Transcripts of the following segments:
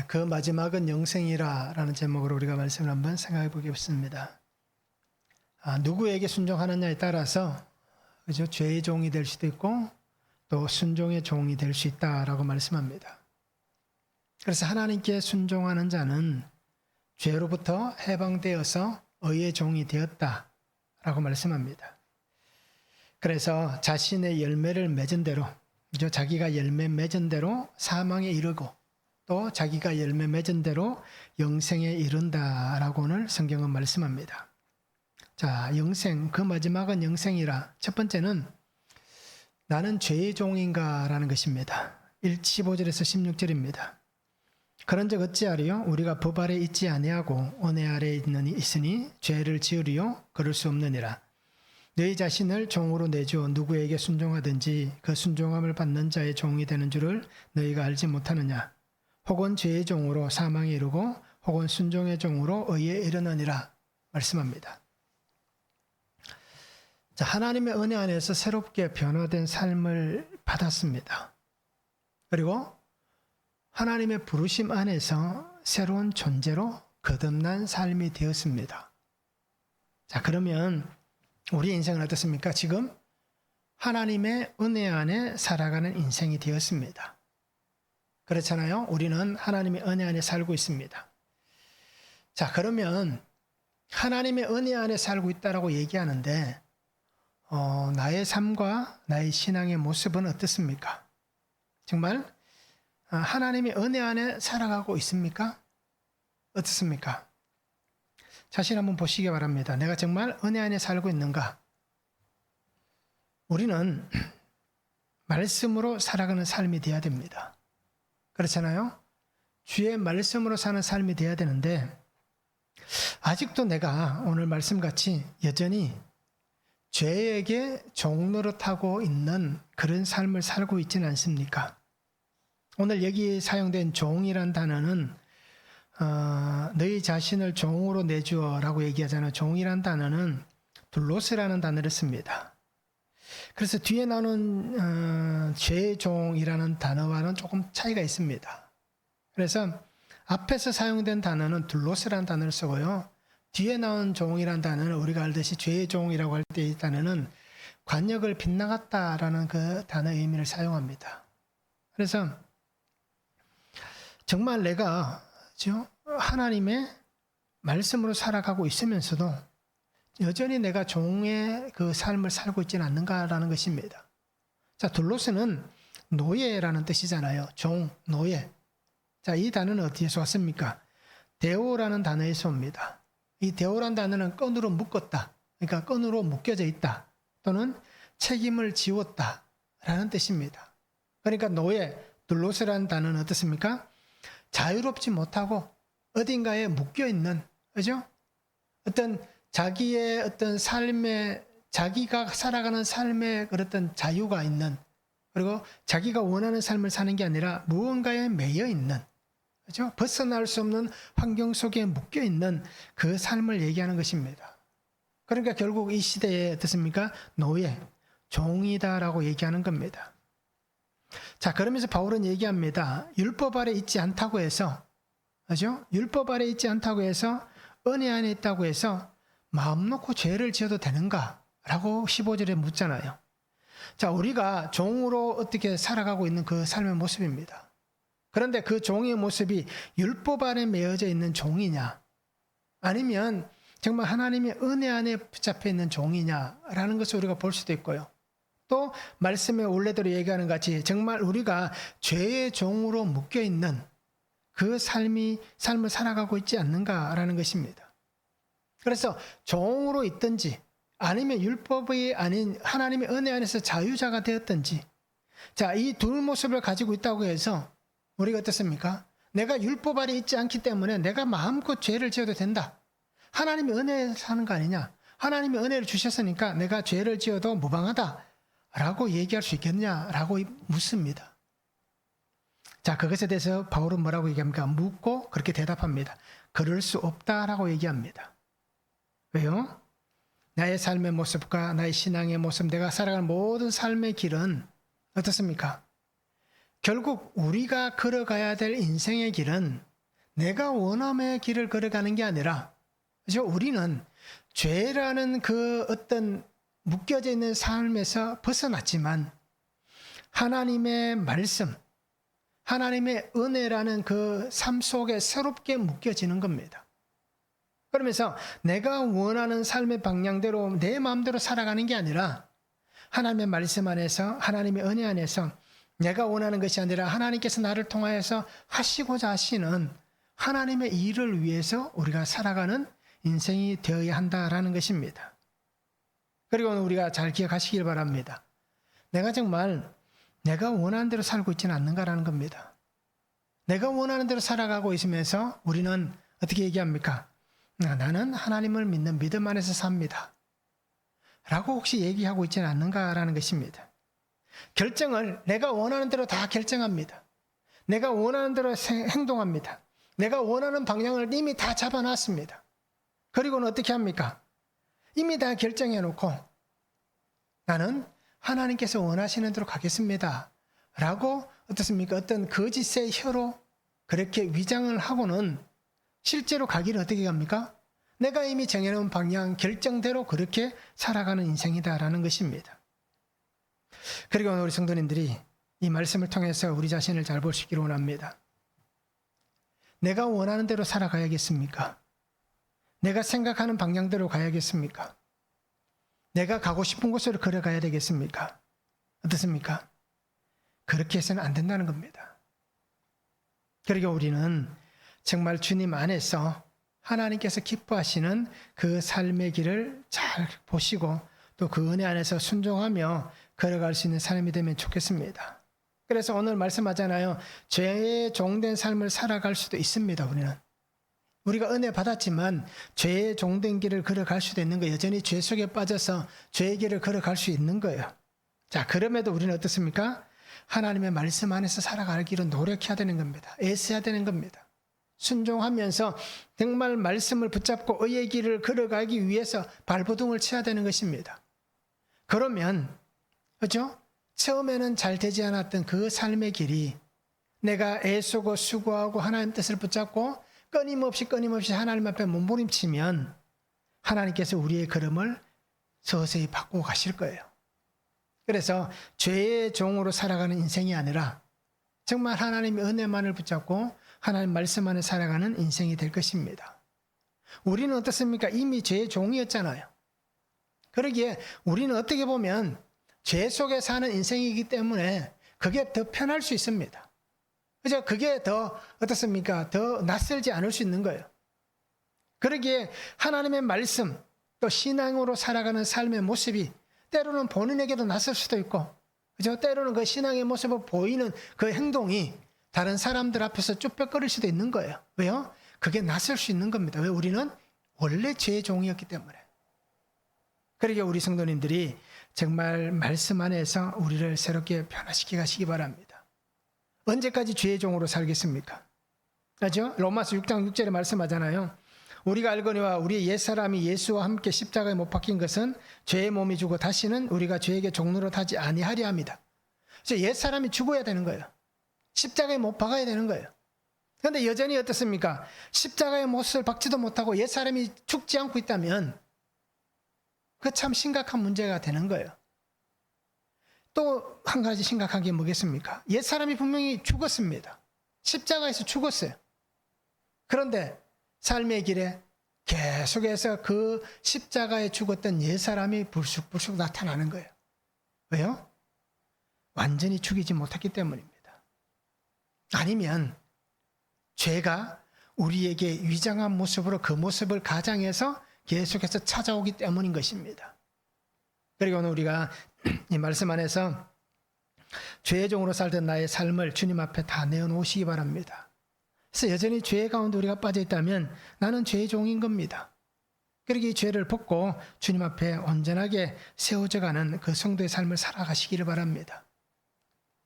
그 마지막은 영생이라 라는 제목으로 우리가 말씀을 한번 생각해 보겠습니다. 누구에게 순종하느냐에 따라서 그죠? 죄의 종이 될 수도 있고 또 순종의 종이 될 수 있다라고 말씀합니다. 그래서 하나님께 순종하는 자는 죄로부터 해방되어서 의의 종이 되었다라고 말씀합니다. 그래서 자신의 열매를 맺은 대로, 자기가 열매 맺은 대로 사망에 이르고 또 자기가 열매 맺은 대로 영생에 이른다라고 오늘 성경은 말씀합니다. 자, 영생, 그 마지막은 영생이라. 첫 번째는 나는 죄의 종인가라는 것입니다. 15절에서 16절입니다. 그런즉 어찌하리요? 우리가 법 아래 있지 아니하고 은혜 아래 있으니 죄를 지으리요? 그럴 수 없느니라. 너희 자신을 종으로 내주어 누구에게 순종하든지 그 순종함을 받는 자의 종이 되는 줄을 너희가 알지 못하느냐? 혹은 죄의 종으로 사망에 이르고 혹은 순종의 종으로 의에 이르느니라 말씀합니다. 자, 하나님의 은혜 안에서 새롭게 변화된 삶을 받았습니다. 그리고 하나님의 부르심 안에서 새로운 존재로 거듭난 삶이 되었습니다. 자, 그러면 우리 인생은 어떻습니까? 지금 하나님의 은혜 안에 살아가는 인생이 되었습니다. 그렇잖아요? 우리는 하나님의 은혜 안에 살고 있습니다. 자, 그러면 하나님의 은혜 안에 살고 있다라고 얘기하는데 나의 삶과 나의 신앙의 모습은 어떻습니까? 정말 하나님의 은혜 안에 살아가고 있습니까? 어떻습니까? 자신 한번 보시기 바랍니다. 내가 정말 은혜 안에 살고 있는가? 우리는 말씀으로 살아가는 삶이 되어야 됩니다. 그렇잖아요? 주의 말씀으로 사는 삶이 되어야 되는데 아직도 내가 오늘 말씀같이 여전히 죄에게 종노릇하고 있는 그런 삶을 살고 있지는 않습니까? 오늘 여기 사용된 종이란 단어는 너희 자신을 종으로 내주어라고 얘기하잖아요. 종이란 단어는 둘로스라는 단어를 씁니다. 그래서 뒤에 나오는 죄의 종이라는 단어와는 조금 차이가 있습니다. 그래서 앞에서 사용된 단어는 둘로스라는 단어를 쓰고요. 뒤에 나온 종이라는 단어는 우리가 알듯이 죄의 종이라고 할 때 이 단어는 관역을 빗나갔다라는 그 단어의 의미를 사용합니다. 그래서 정말 내가 하나님의 말씀으로 살아가고 있으면서도 여전히 내가 종의 그 삶을 살고 있지는 않는가라는 것입니다. 자, 둘로스는 노예라는 뜻이잖아요. 종, 노예. 자, 이 단어는 어디에서 왔습니까? 데오라는 단어에서 옵니다. 이 데오라는 단어는 끈으로 묶었다. 그러니까 끈으로 묶여져 있다. 또는 책임을 지웠다. 라는 뜻입니다. 그러니까 노예, 둘로스라는 단어는 어떻습니까? 자유롭지 못하고 어딘가에 묶여있는, 그죠? 어떤 자기의 어떤 삶에, 자기가 살아가는 삶에 그랬던 자유가 있는, 그리고 자기가 원하는 삶을 사는 게 아니라 무언가에 매여 있는, 그죠? 벗어날 수 없는 환경 속에 묶여 있는 그 삶을 얘기하는 것입니다. 그러니까 결국 이 시대에 어떻습니까? 노예, 종이다라고 얘기하는 겁니다. 자, 그러면서 바울은 얘기합니다. 율법 아래 있지 않다고 해서, 그죠? 율법 아래 있지 않다고 해서 은혜 안에 있다고 해서 마음 놓고 죄를 지어도 되는가? 라고 15절에 묻잖아요. 자, 우리가 종으로 어떻게 살아가고 있는 그 삶의 모습입니다. 그런데 그 종의 모습이 율법 안에 매여져 있는 종이냐? 아니면 정말 하나님의 은혜 안에 붙잡혀 있는 종이냐라는 것을 우리가 볼 수도 있고요. 또 말씀의 원래대로 얘기하는 같이 정말 우리가 죄의 종으로 묶여있는 그 삶을 살아가고 있지 않는가라는 것입니다. 그래서 종으로 있든지 아니면 율법이 아닌 하나님의 은혜 안에서 자유자가 되었든지, 자, 이 둘 모습을 가지고 있다고 해서 우리가 어떻습니까? 내가 율법 아래 있지 않기 때문에 내가 마음껏 죄를 지어도 된다. 하나님의 은혜에 사는 거 아니냐? 하나님의 은혜를 주셨으니까 내가 죄를 지어도 무방하다 라고 얘기할 수 있겠냐라고 묻습니다. 자, 그것에 대해서 바울은 뭐라고 얘기합니까? 묻고 그렇게 대답합니다. 그럴 수 없다라고 얘기합니다. 왜요? 나의 삶의 모습과 나의 신앙의 모습, 내가 살아가는 모든 삶의 길은 어떻습니까? 결국 우리가 걸어가야 될 인생의 길은 내가 원함의 길을 걸어가는 게 아니라, 그죠? 우리는 죄라는 그 어떤 묶여져 있는 삶에서 벗어났지만 하나님의 말씀, 하나님의 은혜라는 그 삶 속에 새롭게 묶여지는 겁니다. 그러면서 내가 원하는 삶의 방향대로 내 마음대로 살아가는 게 아니라 하나님의 말씀 안에서, 하나님의 은혜 안에서 내가 원하는 것이 아니라 하나님께서 나를 통하여서 하시고자 하시는 하나님의 일을 위해서 우리가 살아가는 인생이 되어야 한다라는 것입니다. 그리고 우리가 잘 기억하시길 바랍니다. 내가 정말 내가 원하는 대로 살고 있지는 않는가라는 겁니다. 내가 원하는 대로 살아가고 있으면서 우리는 어떻게 얘기합니까? 나는 하나님을 믿는 믿음 안에서 삽니다. 라고 혹시 얘기하고 있지는 않는가라는 것입니다. 결정을 내가 원하는 대로 다 결정합니다. 내가 원하는 대로 행동합니다. 내가 원하는 방향을 이미 다 잡아놨습니다. 그리고는 어떻게 합니까? 이미 다 결정해놓고 나는 하나님께서 원하시는 대로 가겠습니다. 라고 어떻습니까? 어떤 거짓의 혀로 그렇게 위장을 하고는 실제로 가기를 어떻게 합니까? 내가 이미 정해놓은 방향, 결정대로 그렇게 살아가는 인생이다라는 것입니다. 그리고 우리 성도님들이 이 말씀을 통해서 우리 자신을 잘 볼 수 있기를 원합니다. 내가 원하는 대로 살아가야겠습니까? 내가 생각하는 방향대로 가야겠습니까? 내가 가고 싶은 곳으로 걸어가야 되겠습니까? 어떻습니까? 그렇게 해서는 안 된다는 겁니다. 그리고 우리는 정말 주님 안에서 하나님께서 기뻐하시는 그 삶의 길을 잘 보시고 또 그 은혜 안에서 순종하며 걸어갈 수 있는 삶이 되면 좋겠습니다. 그래서 오늘 말씀하잖아요. 죄의 종된 삶을 살아갈 수도 있습니다. 우리가 은혜 받았지만 죄의 종된 길을 걸어갈 수도 있는 거예요. 여전히 죄 속에 빠져서 죄의 길을 걸어갈 수 있는 거예요. 자, 그럼에도 우리는 어떻습니까? 하나님의 말씀 안에서 살아가기로 노력해야 되는 겁니다. 애써야 되는 겁니다. 순종하면서 정말 말씀을 붙잡고 의의 길을 걸어가기 위해서 발버둥을 쳐야 되는 것입니다. 그러면 그렇죠? 처음에는 잘 되지 않았던 그 삶의 길이 내가 애쓰고 수고하고 하나님 뜻을 붙잡고 끊임없이 하나님 앞에 몸부림치면 하나님께서 우리의 걸음을 서서히 바꾸고 가실 거예요. 그래서 죄의 종으로 살아가는 인생이 아니라 정말 하나님의 은혜만을 붙잡고 하나님 말씀 안에 살아가는 인생이 될 것입니다. 우리는 어떻습니까? 이미 죄의 종이었잖아요. 그러기에 우리는 어떻게 보면 죄 속에 사는 인생이기 때문에 그게 더 편할 수 있습니다. 그죠? 그게 더 어떻습니까? 더 낯설지 않을 수 있는 거예요. 그러기에 하나님의 말씀 또 신앙으로 살아가는 삶의 모습이 때로는 본인에게도 낯설 수도 있고, 그죠? 때로는 그 신앙의 모습을 보이는 그 행동이 다른 사람들 앞에서 쭈뼛거릴 수도 있는 거예요. 왜요? 그게 낯설 수 있는 겁니다. 왜? 우리는 원래 죄의 종이었기 때문에. 그러기에 우리 성도님들이 정말 말씀 안에서 우리를 새롭게 변화시켜 가시기 바랍니다. 언제까지 죄의 종으로 살겠습니까? 그렇죠? 로마서 6장 6절에 말씀하잖아요. 우리가 알거니와 우리의 옛사람이 예수와 함께 십자가에 못 박힌 것은 죄의 몸이 죽어 다시는 우리가 죄에게 종노릇하지 아니하려 합니다. 그래서 옛사람이 죽어야 되는 거예요. 십자가에 못 박아야 되는 거예요. 그런데 여전히 어떻습니까? 십자가에 못을 박지도 못하고 옛사람이 죽지 않고 있다면 그 참 심각한 문제가 되는 거예요. 또 한 가지 심각한 게 뭐겠습니까? 옛사람이 분명히 죽었습니다. 십자가에서 죽었어요. 그런데 삶의 길에 계속해서 그 십자가에 죽었던 옛사람이 불쑥불쑥 나타나는 거예요. 왜요? 완전히 죽이지 못했기 때문입니다. 아니면 죄가 우리에게 위장한 모습으로 그 모습을 가장해서 계속해서 찾아오기 때문인 것입니다. 그리고 오늘 우리가 이 말씀 안에서 죄의 종으로 살던 나의 삶을 주님 앞에 다 내어놓으시기 바랍니다. 그래서 여전히 죄 가운데 우리가 빠져 있다면 나는 죄의 종인 겁니다. 그러기 이 죄를 벗고 주님 앞에 온전하게 세워져가는 그 성도의 삶을 살아가시기를 바랍니다.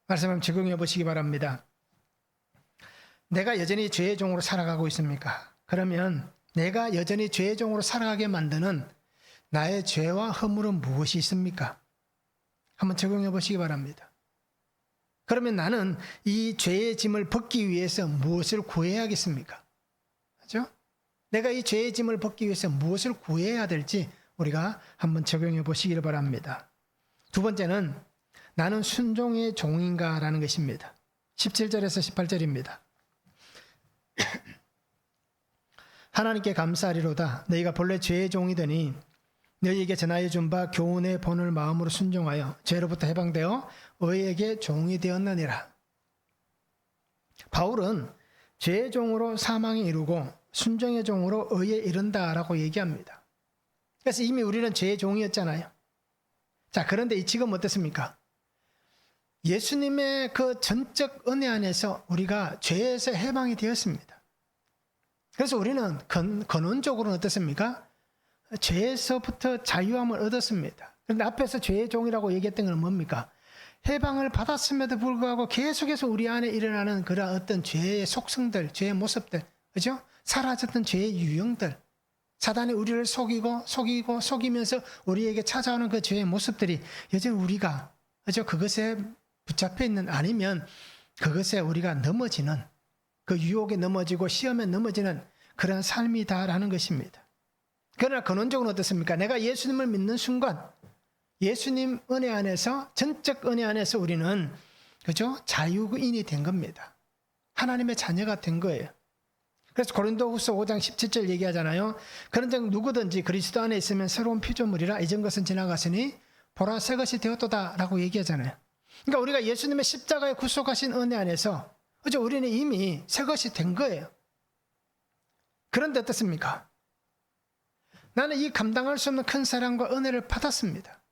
말씀을 적용해 보시기 바랍니다. 내가 여전히 죄의 종으로 살아가고 있습니까? 그러면 내가 여전히 죄의 종으로 살아가게 만드는 나의 죄와 허물은 무엇이 있습니까? 한번 적용해 보시기 바랍니다. 그러면 나는 이 죄의 짐을 벗기 위해서 무엇을 구해야겠습니까? 그렇죠? 내가 이 죄의 짐을 벗기 위해서 무엇을 구해야 될지 우리가 한번 적용해 보시기를 바랍니다. 두 번째는 나는 순종의 종인가라는 것입니다. 17절에서 18절입니다. 하나님께 감사하리로다. 너희가 본래 죄의 종이더니 너희에게 전하여 준 바 교훈의 본을 마음으로 순종하여 죄로부터 해방되어 의에게 종이 되었느니라. 바울은 죄의 종으로 사망에 이르고 순종의 종으로 의에 이른다라고 얘기합니다. 그래서 이미 우리는 죄의 종이었잖아요. 자, 그런데 지금 어떻습니까? 예수님의 그 전적 은혜 안에서 우리가 죄에서 해방이 되었습니다. 그래서 우리는 근원적으로는 어떻습니까? 죄에서부터 자유함을 얻었습니다. 그런데 앞에서 죄의 종이라고 얘기했던 건 뭡니까? 해방을 받았음에도 불구하고 계속해서 우리 안에 일어나는 그런 어떤 죄의 속성들, 죄의 모습들, 그죠? 사라졌던 죄의 유형들, 사단이 우리를 속이면서 우리에게 찾아오는 그 죄의 모습들이 여전히 우리가, 그죠? 그것에 붙잡혀 있는, 아니면 그것에 우리가 넘어지는, 그 유혹에 넘어지고 시험에 넘어지는 그런 삶이다라는 것입니다. 그러나 근원적으로 어떻습니까? 내가 예수님을 믿는 순간 예수님 은혜 안에서, 전적 은혜 안에서 우리는, 그죠? 자유인이 된 겁니다. 하나님의 자녀가 된 거예요. 그래서 고린도후서 5장 17절 얘기하잖아요. 그런즉 누구든지 그리스도 안에 있으면 새로운 피조물이라 이전 것은 지나갔으니 보라 새 것이 되었도다 라고 얘기하잖아요. 그러니까 우리가 예수님의 십자가에 구속하신 은혜 안에서, 그죠? 우리는 이미 새 것이 된 거예요. 그런데 어떻습니까? 나는 이 감당할 수 없는 큰 사랑과 은혜를 받았습니다.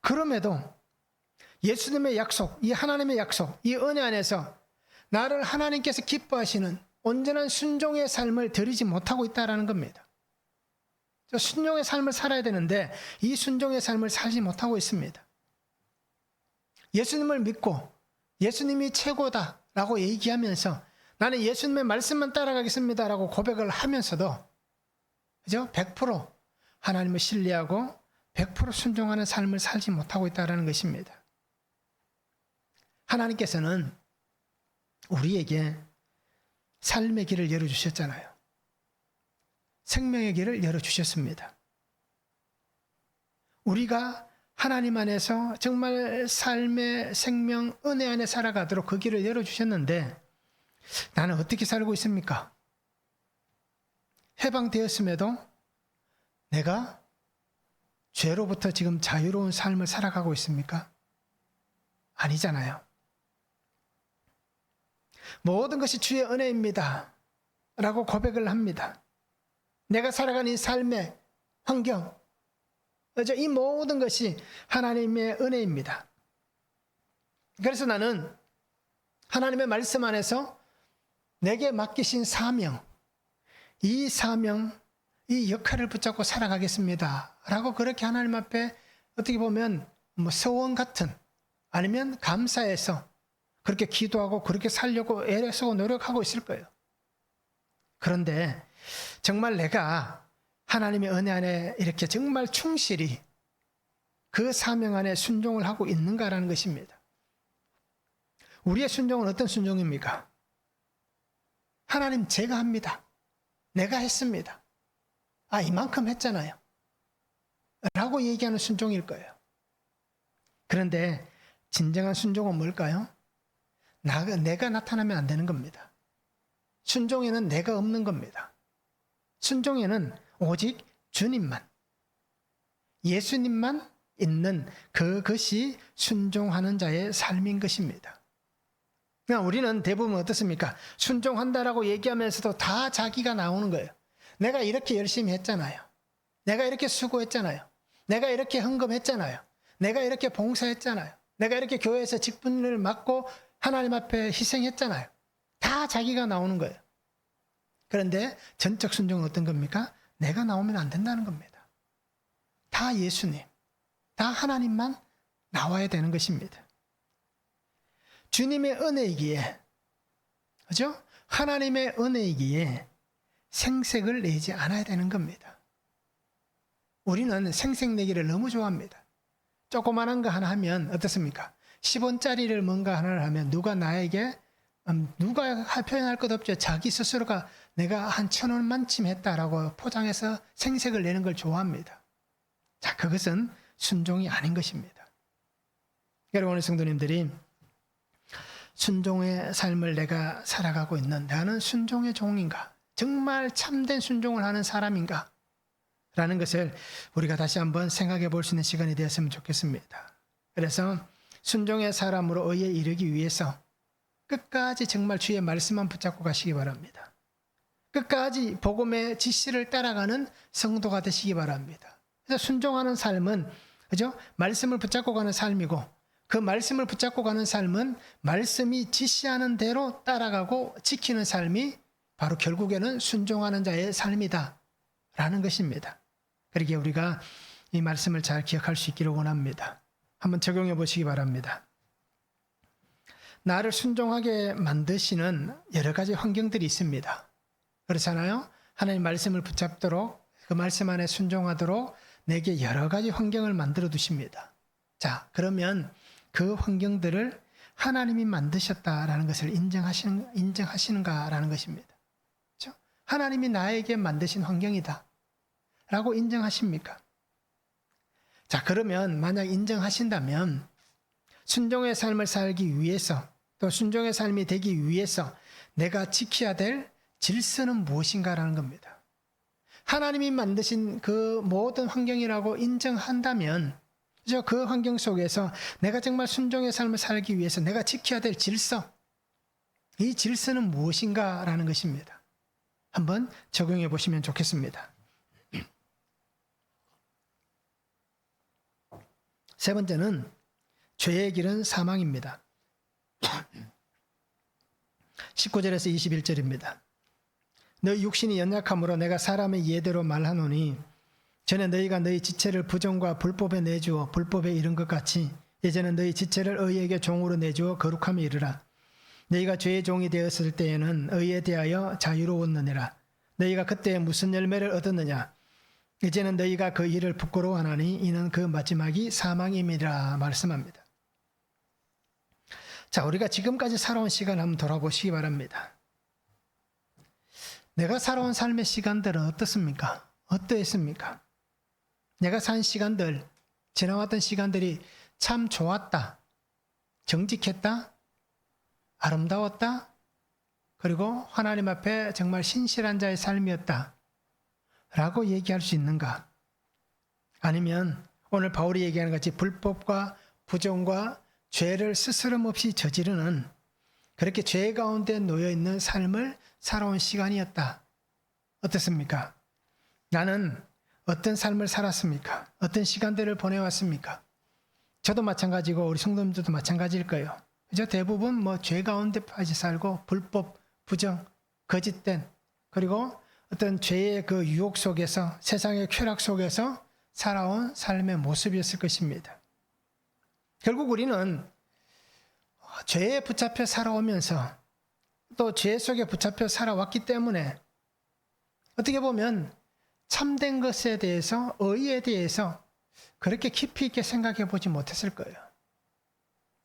그럼에도 예수님의 약속, 이 하나님의 약속, 이 은혜 안에서 나를 하나님께서 기뻐하시는 온전한 순종의 삶을 드리지 못하고 있다는 겁니다. 순종의 삶을 살아야 되는데 이 순종의 삶을 살지 못하고 있습니다. 예수님을 믿고 예수님이 최고다라고 얘기하면서 나는 예수님의 말씀만 따라가겠습니다라고 고백을 하면서도, 그죠? 100% 하나님을 신뢰하고 100% 순종하는 삶을 살지 못하고 있다는 것입니다. 하나님께서는 우리에게 삶의 길을 열어주셨잖아요. 생명의 길을 열어주셨습니다. 우리가 하나님 안에서 정말 삶의 생명, 은혜 안에 살아가도록 그 길을 열어주셨는데 나는 어떻게 살고 있습니까? 해방되었음에도 내가 죄로부터 지금 자유로운 삶을 살아가고 있습니까? 아니잖아요. 모든 것이 주의 은혜입니다 라고 고백을 합니다. 내가 살아가는 이 삶의 환경, 이 모든 것이 하나님의 은혜입니다. 그래서 나는 하나님의 말씀 안에서 내게 맡기신 사명, 이 역할을 붙잡고 살아가겠습니다 라고 그렇게 하나님 앞에 어떻게 보면 서원 같은, 아니면 감사해서 그렇게 기도하고 그렇게 살려고 애를 쓰고 노력하고 있을 거예요. 그런데 정말 내가 하나님의 은혜 안에 이렇게 정말 충실히 그 사명 안에 순종을 하고 있는가라는 것입니다. 우리의 순종은 어떤 순종입니까? 하나님, 제가 합니다. 내가 했습니다. 이만큼 했잖아요 라고 얘기하는 순종일 거예요. 그런데 진정한 순종은 뭘까요? 내가 나타나면 안 되는 겁니다. 순종에는 내가 없는 겁니다. 순종에는 오직 주님만, 예수님만 있는 그것이 순종하는 자의 삶인 것입니다. 그러니까 우리는 대부분 어떻습니까? 순종한다라고 얘기하면서도 다 자기가 나오는 거예요. 내가 이렇게 열심히 했잖아요. 내가 이렇게 수고했잖아요. 내가 이렇게 헌금했잖아요. 내가 이렇게 봉사했잖아요. 내가 이렇게 교회에서 직분을 맡고 하나님 앞에 희생했잖아요. 다 자기가 나오는 거예요. 그런데 전적 순종은 어떤 겁니까? 내가 나오면 안 된다는 겁니다. 다 예수님, 다 하나님만 나와야 되는 것입니다. 주님의 은혜이기에, 그죠? 하나님의 은혜이기에 생색을 내지 않아야 되는 겁니다. 우리는 생색내기를 너무 좋아합니다. 조그만한 거 하나 하면 어떻습니까? 10원짜리를 뭔가 하나를 하면 누가 나에게 누가 표현할 것 없죠. 자기 스스로가 내가 한 1,000원만큼 했다라고 포장해서 생색을 내는 걸 좋아합니다. 자, 그것은 순종이 아닌 것입니다. 여러분의 성도님들이 순종의 삶을 내가 살아가고 있는 나는 순종의 종인가? 정말 참된 순종을 하는 사람인가? 라는 것을 우리가 다시 한번 생각해 볼 수 있는 시간이 되었으면 좋겠습니다. 그래서 순종의 사람으로 의에 이르기 위해서 끝까지 정말 주의 말씀만 붙잡고 가시기 바랍니다. 끝까지 복음의 지시를 따라가는 성도가 되시기 바랍니다. 그래서 순종하는 삶은 그죠? 말씀을 붙잡고 가는 삶이고 그 말씀을 붙잡고 가는 삶은 말씀이 지시하는 대로 따라가고 지키는 삶이 바로 결국에는 순종하는 자의 삶이다 라는 것입니다. 그러기에 우리가 이 말씀을 잘 기억할 수 있기를 원합니다. 한번 적용해 보시기 바랍니다. 나를 순종하게 만드시는 여러 가지 환경들이 있습니다. 그렇잖아요? 하나님 말씀을 붙잡도록 그 말씀 안에 순종하도록 내게 여러 가지 환경을 만들어 두십니다. 자, 그러면 그 환경들을 하나님이 만드셨다라는 것을 인정하시는가라는 것입니다. 그렇죠? 하나님이 나에게 만드신 환경이다 라고 인정하십니까? 자, 그러면 만약 인정하신다면 순종의 삶을 살기 위해서 또 순종의 삶이 되기 위해서 내가 지켜야 될 질서는 무엇인가라는 겁니다. 하나님이 만드신 그 모든 환경이라고 인정한다면 그 환경 속에서 내가 정말 순종의 삶을 살기 위해서 내가 지켜야 될 질서, 이 질서는 무엇인가라는 것입니다. 한번 적용해 보시면 좋겠습니다. 세 번째는 죄의 길은 사망입니다. 19절에서 21절입니다. 너희 육신이 연약함으로 내가 사람의 예대로 말하노니 전에 너희가 너희 지체를 부정과 불법에 내주어 불법에 이른 것 같이 이제는 너희 지체를 의에게 종으로 내주어 거룩함에 이르라. 너희가 죄의 종이 되었을 때에는 의에 대하여 자유로웠느니라. 너희가 그때 무슨 열매를 얻었느냐? 이제는 너희가 그 일을 부끄러워하나니 이는 그 마지막이 사망임이라 말씀합니다. 자, 우리가 지금까지 살아온 시간을 한번 돌아보시기 바랍니다. 내가 살아온 삶의 시간들은 어떻습니까? 어떠했습니까? 내가 산 시간들, 지나왔던 시간들이 참 좋았다, 정직했다, 아름다웠다, 그리고 하나님 앞에 정말 신실한 자의 삶이었다 라고 얘기할 수 있는가? 아니면 오늘 바울이 얘기하는 같이 불법과 부정과 죄를 스스럼 없이 저지르는 그렇게 죄 가운데 놓여있는 삶을 살아온 시간이었다. 어떻습니까? 나는 어떤 삶을 살았습니까? 어떤 시간들을 보내왔습니까? 저도 마찬가지고 우리 성도님들도 마찬가지일 거예요. 그죠? 대부분 죄 가운데까지 살고 불법, 부정, 거짓된 그리고 어떤 죄의 그 유혹 속에서 세상의 쾌락 속에서 살아온 삶의 모습이었을 것입니다. 결국 우리는 죄에 붙잡혀 살아오면서 또 죄 속에 붙잡혀 살아왔기 때문에 어떻게 보면 참된 것에 대해서 의에 대해서 그렇게 깊이 있게 생각해 보지 못했을 거예요.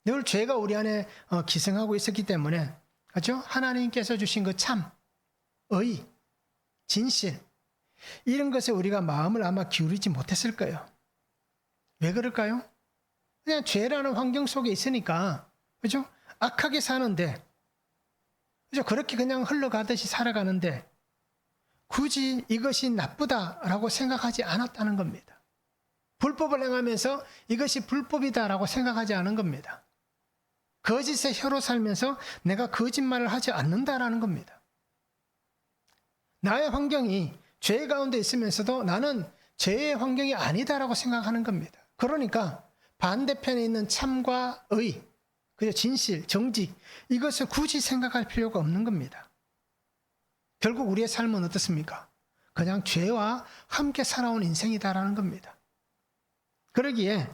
늘 죄가 우리 안에 기승하고 있었기 때문에 그렇죠? 하나님께서 주신 그 참, 의, 진실 이런 것에 우리가 마음을 아마 기울이지 못했을 거예요. 왜 그럴까요? 그냥 죄라는 환경 속에 있으니까 그죠? 악하게 사는데 그죠? 그렇게 그냥 흘러가듯이 살아가는데 굳이 이것이 나쁘다라고 생각하지 않았다는 겁니다. 불법을 행하면서 이것이 불법이다라고 생각하지 않은 겁니다. 거짓의 혀로 살면서 내가 거짓말을 하지 않는다라는 겁니다. 나의 환경이 죄 가운데 있으면서도 나는 죄의 환경이 아니다라고 생각하는 겁니다. 그러니까 반대편에 있는 참과 의, 그죠? 진실, 정직 이것을 굳이 생각할 필요가 없는 겁니다. 결국 우리의 삶은 어떻습니까? 그냥 죄와 함께 살아온 인생이다라는 겁니다. 그러기에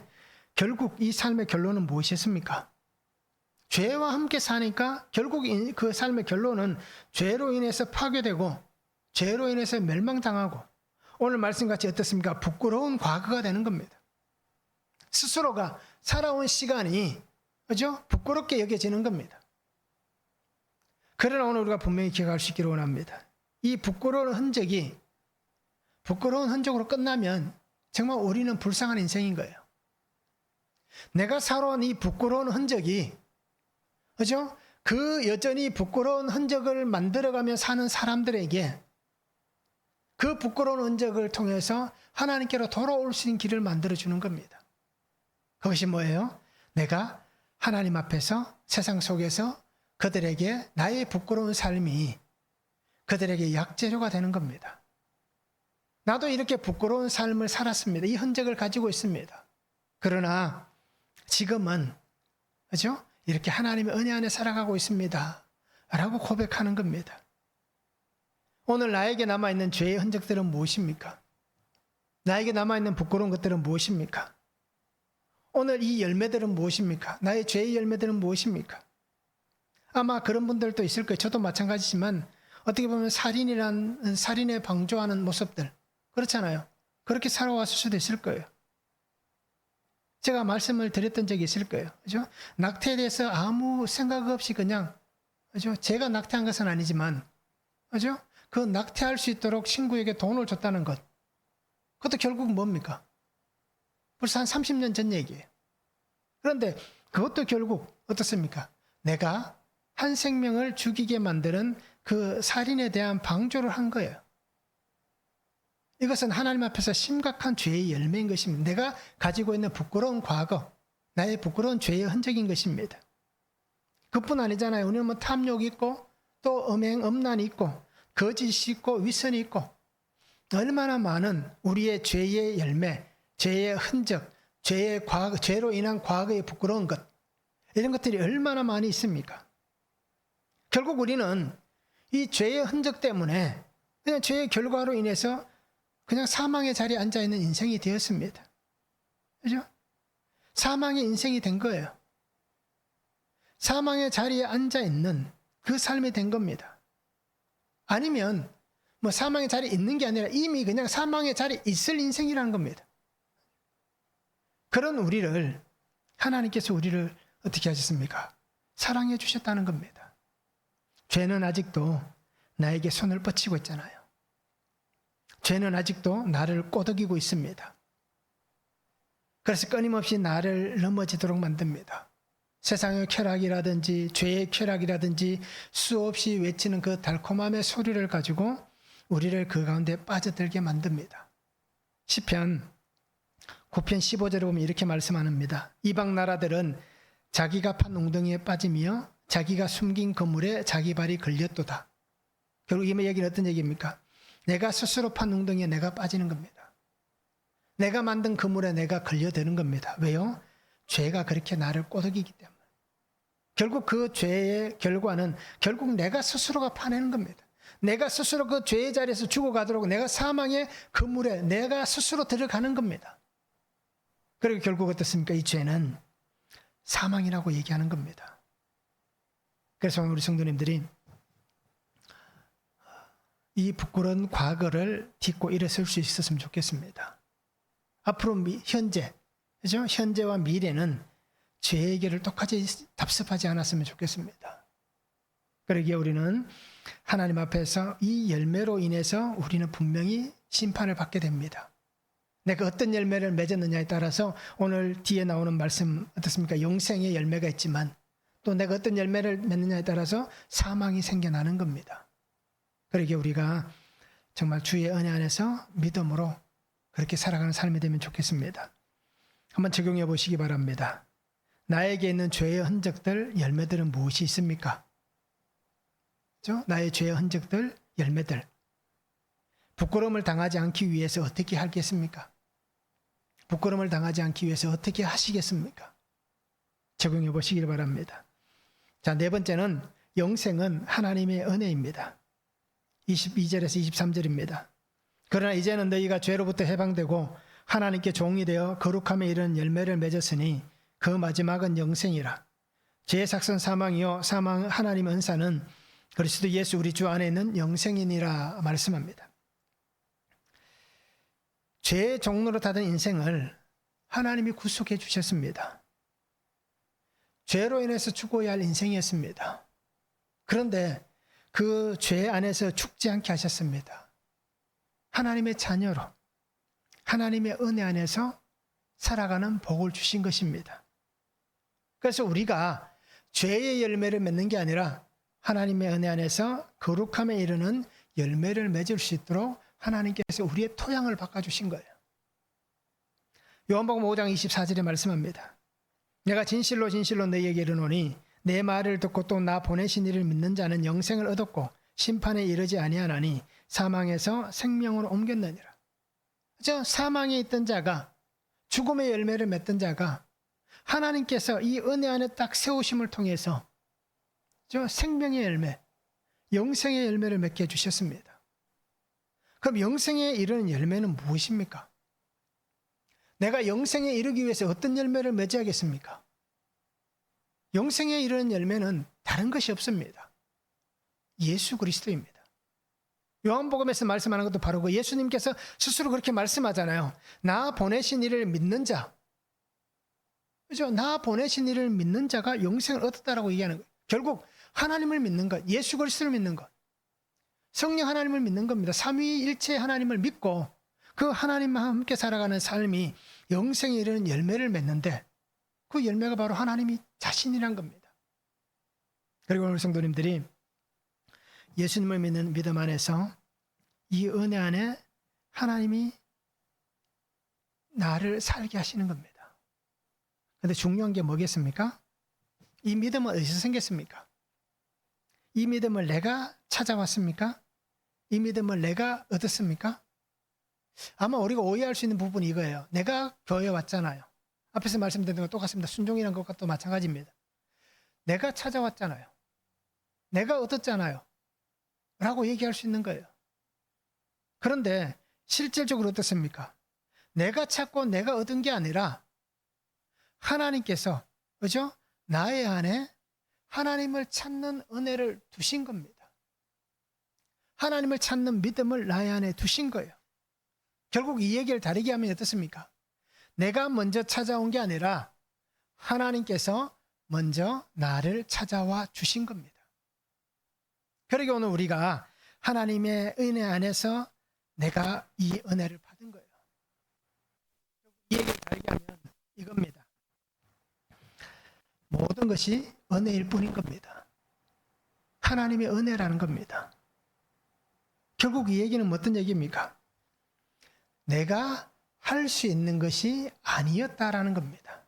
결국 이 삶의 결론은 무엇이었습니까? 죄와 함께 사니까 결국 그 삶의 결론은 죄로 인해서 파괴되고 죄로 인해서 멸망당하고 오늘 말씀같이 어떻습니까? 부끄러운 과거가 되는 겁니다. 스스로가 살아온 시간이 그죠? 부끄럽게 여겨지는 겁니다. 그러나 오늘 우리가 분명히 기억할 수 있기를 원합니다. 이 부끄러운 흔적으로 끝나면 정말 우리는 불쌍한 인생인 거예요. 내가 살아온 이 부끄러운 흔적이, 그죠? 그 여전히 부끄러운 흔적을 만들어가며 사는 사람들에게 그 부끄러운 흔적을 통해서 하나님께로 돌아올 수 있는 길을 만들어주는 겁니다. 그것이 뭐예요? 내가 하나님 앞에서 세상 속에서 그들에게 나의 부끄러운 삶이 그들에게 약재료가 되는 겁니다. 나도 이렇게 부끄러운 삶을 살았습니다. 이 흔적을 가지고 있습니다. 그러나 지금은, 그죠? 이렇게 하나님의 은혜 안에 살아가고 있습니다. 라고 고백하는 겁니다. 오늘 나에게 남아있는 죄의 흔적들은 무엇입니까? 나에게 남아있는 부끄러운 것들은 무엇입니까? 오늘 이 열매들은 무엇입니까? 나의 죄의 열매들은 무엇입니까? 아마 그런 분들도 있을 거예요. 저도 마찬가지지만 어떻게 보면 살인에 방조하는 모습들, 그렇잖아요. 그렇게 살아왔을 수도 있을 거예요. 제가 말씀을 드렸던 적이 있을 거예요. 그죠? 낙태에 대해서 아무 생각 없이 그냥, 그죠? 제가 낙태한 것은 아니지만, 그죠? 그 낙태할 수 있도록 친구에게 돈을 줬다는 것. 그것도 결국 뭡니까? 벌써 한 30년 전 얘기예요. 그런데 그것도 결국 어떻습니까? 내가 한 생명을 죽이게 만드는 그 살인에 대한 방조를 한 거예요. 이것은 하나님 앞에서 심각한 죄의 열매인 것입니다. 내가 가지고 있는 부끄러운 과거, 나의 부끄러운 죄의 흔적인 것입니다. 그뿐 아니잖아요. 우리는 뭐 탐욕이 있고 또 음란이 있고 거짓이 있고 위선이 있고 얼마나 많은 우리의 죄의 열매, 죄의 흔적, 죄로 인한 과거의 부끄러운 것, 이런 것들이 얼마나 많이 있습니까? 결국 우리는 이 죄의 흔적 때문에 그냥 죄의 결과로 인해서 그냥 사망의 자리에 앉아있는 인생이 되었습니다. 그죠? 사망의 인생이 된 거예요. 사망의 자리에 앉아있는 그 삶이 된 겁니다. 아니면 뭐 사망의 자리에 있는 게 아니라 이미 그냥 사망의 자리에 있을 인생이라는 겁니다. 그런 우리를 하나님께서 우리를 어떻게 하셨습니까? 사랑해 주셨다는 겁니다. 죄는 아직도 나에게 손을 뻗치고 있잖아요. 죄는 아직도 나를 꼬드기고 있습니다. 그래서 끊임없이 나를 넘어지도록 만듭니다. 세상의 쾌락이라든지 죄의 쾌락이라든지 수없이 외치는 그 달콤함의 소리를 가지고 우리를 그 가운데 빠져들게 만듭니다. 시편 9편 15절에 보면 이렇게 말씀합니다. 이방 나라들은 자기가 판 웅덩이에 빠지며 자기가 숨긴 그물에 자기 발이 걸렸도다. 결국 이 얘기는 어떤 얘기입니까? 내가 스스로 판 웅덩이에 내가 빠지는 겁니다. 내가 만든 그물에 내가 걸려드는 겁니다. 왜요? 죄가 그렇게 나를 꼬드기기 때문에. 결국 그 죄의 결과는 결국 내가 스스로가 파내는 겁니다. 내가 스스로 그 죄의 자리에서 죽어가도록 내가 사망의 그물에 내가 스스로 들어가는 겁니다. 그리고 결국 어떻습니까? 이 죄는 사망이라고 얘기하는 겁니다. 그래서 우리 성도님들이 이 부끄러운 과거를 딛고 일어설 수 있었으면 좋겠습니다. 앞으로 현재, 그죠? 현재와 미래는 죄의 길을 똑같이 답습하지 않았으면 좋겠습니다. 그러기에 우리는 하나님 앞에서 이 열매로 인해서 우리는 분명히 심판을 받게 됩니다. 내가 어떤 열매를 맺었느냐에 따라서 오늘 뒤에 나오는 말씀 어떻습니까? 영생의 열매가 있지만 또 내가 어떤 열매를 맺느냐에 따라서 사망이 생겨나는 겁니다. 그러기에 우리가 정말 주의 은혜 안에서 믿음으로 그렇게 살아가는 삶이 되면 좋겠습니다. 한번 적용해 보시기 바랍니다. 나에게 있는 죄의 흔적들, 열매들은 무엇이 있습니까? 그렇죠? 나의 죄의 흔적들, 열매들. 부끄러움을 당하지 않기 위해서 어떻게 하겠습니까? 부끄러움을 당하지 않기 위해서 어떻게 하시겠습니까? 적용해 보시길 바랍니다. 자, 네 번째는 영생은 하나님의 은혜입니다. 22절에서 23절입니다. 그러나 이제는 너희가 죄로부터 해방되고 하나님께 종이 되어 거룩함에 이르는 열매를 맺었으니 그 마지막은 영생이라. 죄의 삭선 사망이요 사망 하나님의 은사는 그리스도 예수 우리 주 안에 있는 영생이니라 말씀합니다. 죄의 종로로 닫은 인생을 하나님이 구속해 주셨습니다. 죄로 인해서 죽어야 할 인생이었습니다. 그런데 그 죄 안에서 죽지 않게 하셨습니다. 하나님의 자녀로 하나님의 은혜 안에서 살아가는 복을 주신 것입니다. 그래서 우리가 죄의 열매를 맺는 게 아니라 하나님의 은혜 안에서 거룩함에 이르는 열매를 맺을 수 있도록 하나님께서 우리의 토양을 바꿔주신 거예요. 요한복음 5장 24절에 말씀합니다. 내가 진실로 진실로 너희에게 이르노니 내 말을 듣고 또 나 보내신 이를 믿는 자는 영생을 얻었고 심판에 이르지 아니하나니 사망에서 생명으로 옮겼느니라. 그죠? 사망에 있던 자가, 죽음의 열매를 맺던 자가 하나님께서 이 은혜 안에 딱 세우심을 통해서 생명의 열매, 영생의 열매를 맺게 해주셨습니다. 그럼 영생에 이르는 열매는 무엇입니까? 내가 영생에 이르기 위해서 어떤 열매를 맺어야겠습니까? 영생에 이르는 열매는 다른 것이 없습니다. 예수 그리스도입니다. 요한복음에서 말씀하는 것도 바로 그 예수님께서 스스로 그렇게 말씀하잖아요. 나 보내신 이를 믿는 자, 그죠? 나 보내신 이를 믿는 자가 영생을 얻었다라고 얘기하는 거예요. 결국 하나님을 믿는 것, 예수 그리스도를 믿는 것, 성령 하나님을 믿는 겁니다. 삼위일체 하나님을 믿고 그 하나님과 함께 살아가는 삶이 영생에 이르는 열매를 맺는데 그 열매가 바로 하나님이 자신이란 겁니다. 그리고 오늘 성도님들이 예수님을 믿는 믿음 안에서 이 은혜 안에 하나님이 나를 살게 하시는 겁니다. 그런데 중요한 게 뭐겠습니까? 이 믿음은 어디서 생겼습니까? 이 믿음을 내가 찾아왔습니까? 이 믿음을 내가 얻었습니까? 아마 우리가 오해할 수 있는 부분이 이거예요. 내가 교회에 왔잖아요. 앞에서 말씀드린 것 똑같습니다. 순종이라는 것과 또 마찬가지입니다. 내가 찾아왔잖아요. 내가 얻었잖아요. 라고 얘기할 수 있는 거예요. 그런데 실질적으로 어떻습니까? 내가 찾고 내가 얻은 게 아니라 하나님께서, 그죠? 나의 안에 하나님을 찾는 은혜를 두신 겁니다. 하나님을 찾는 믿음을 나의 안에 두신 거예요. 결국 이 얘기를 다르게 하면 어떻습니까? 내가 먼저 찾아온 게 아니라 하나님께서 먼저 나를 찾아와 주신 겁니다. 그러게 오늘 우리가 하나님의 은혜 안에서 내가 이 은혜를 받은 거예요. 이 얘기를 다르게 하면 이겁니다. 모든 것이 은혜일 뿐인 겁니다. 하나님의 은혜라는 겁니다. 결국 이 얘기는 어떤 얘기입니까? 내가 할 수 있는 것이 아니었다라는 겁니다.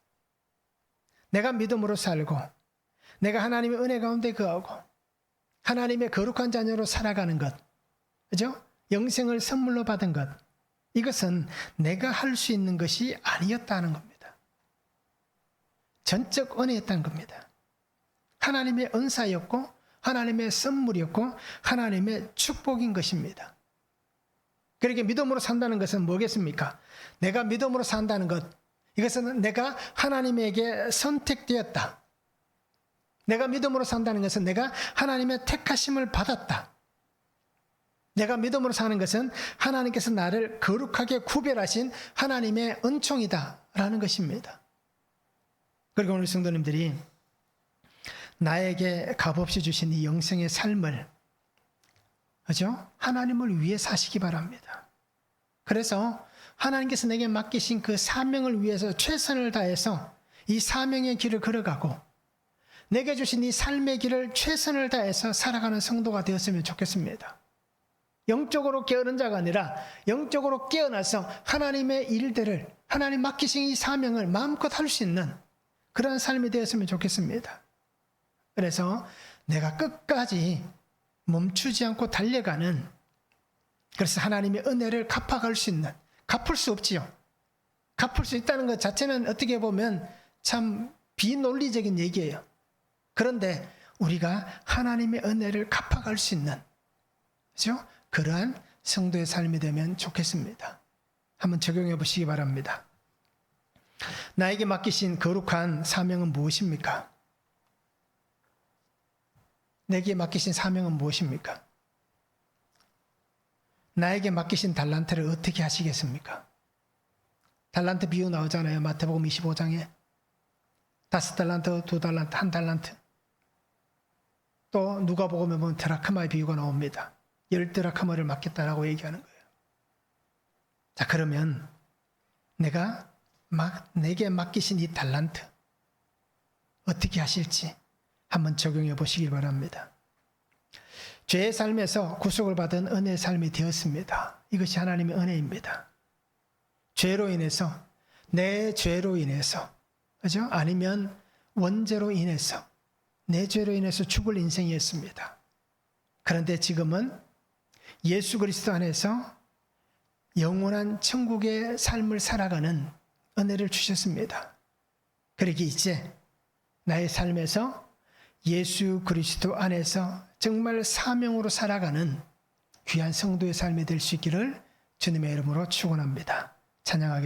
내가 믿음으로 살고 내가 하나님의 은혜 가운데 거하고 하나님의 거룩한 자녀로 살아가는 것, 그죠? 영생을 선물로 받은 것, 이것은 내가 할 수 있는 것이 아니었다는 겁니다. 전적 은혜였다는 겁니다. 하나님의 은사였고 하나님의 선물이었고 하나님의 축복인 것입니다. 그렇게 믿음으로 산다는 것은 뭐겠습니까? 내가 믿음으로 산다는 것, 이것은 내가 하나님에게 선택되었다. 내가 믿음으로 산다는 것은 내가 하나님의 택하심을 받았다. 내가 믿음으로 사는 것은 하나님께서 나를 거룩하게 구별하신 하나님의 은총이다 라는 것입니다. 그리고 오늘 성도님들이 나에게 값없이 주신 이 영생의 삶을, 그죠? 하나님을 위해 사시기 바랍니다. 그래서 하나님께서 내게 맡기신 그 사명을 위해서 최선을 다해서 이 사명의 길을 걸어가고 내게 주신 이 삶의 길을 최선을 다해서 살아가는 성도가 되었으면 좋겠습니다. 영적으로 깨어난 자가 아니라 영적으로 깨어나서 하나님의 일들을, 하나님 맡기신 이 사명을 마음껏 할 수 있는 그런 삶이 되었으면 좋겠습니다. 그래서 내가 끝까지 멈추지 않고 달려가는, 그래서 하나님의 은혜를 갚아갈 수 있는, 갚을 수 없지요. 갚을 수 있다는 것 자체는 어떻게 보면 참 비논리적인 얘기예요. 그런데 우리가 하나님의 은혜를 갚아갈 수 있는, 그렇죠? 그러한 성도의 삶이 되면 좋겠습니다. 한번 적용해 보시기 바랍니다. 나에게 맡기신 거룩한 사명은 무엇입니까? 내게 맡기신 사명은 무엇입니까? 나에게 맡기신 달란트를 어떻게 하시겠습니까? 달란트 비유 나오잖아요. 마태복음 25장에. 5달란트, 2달란트, 1달란트. 또 누가복음에 보면 드라크마의 비유가 나옵니다. 10드라크마를 맡겠다라고 얘기하는 거예요. 자, 그러면 내게 맡기신 이 달란트 어떻게 하실지 한번 적용해 보시기 바랍니다. 죄의 삶에서 구속을 받은 은혜의 삶이 되었습니다. 이것이 하나님의 은혜입니다. 죄로 인해서, 내 죄로 인해서, 그죠? 아니면 원죄로 인해서, 내 죄로 인해서 죽을 인생이었습니다. 그런데 지금은 예수 그리스도 안에서 영원한 천국의 삶을 살아가는 은혜를 주셨습니다. 그러기 이제 나의 삶에서 예수 그리스도 안에서 정말 사명으로 살아가는 귀한 성도의 삶이 될 수 있기를 주님의 이름으로 축원합니다. 찬양하겠습니다.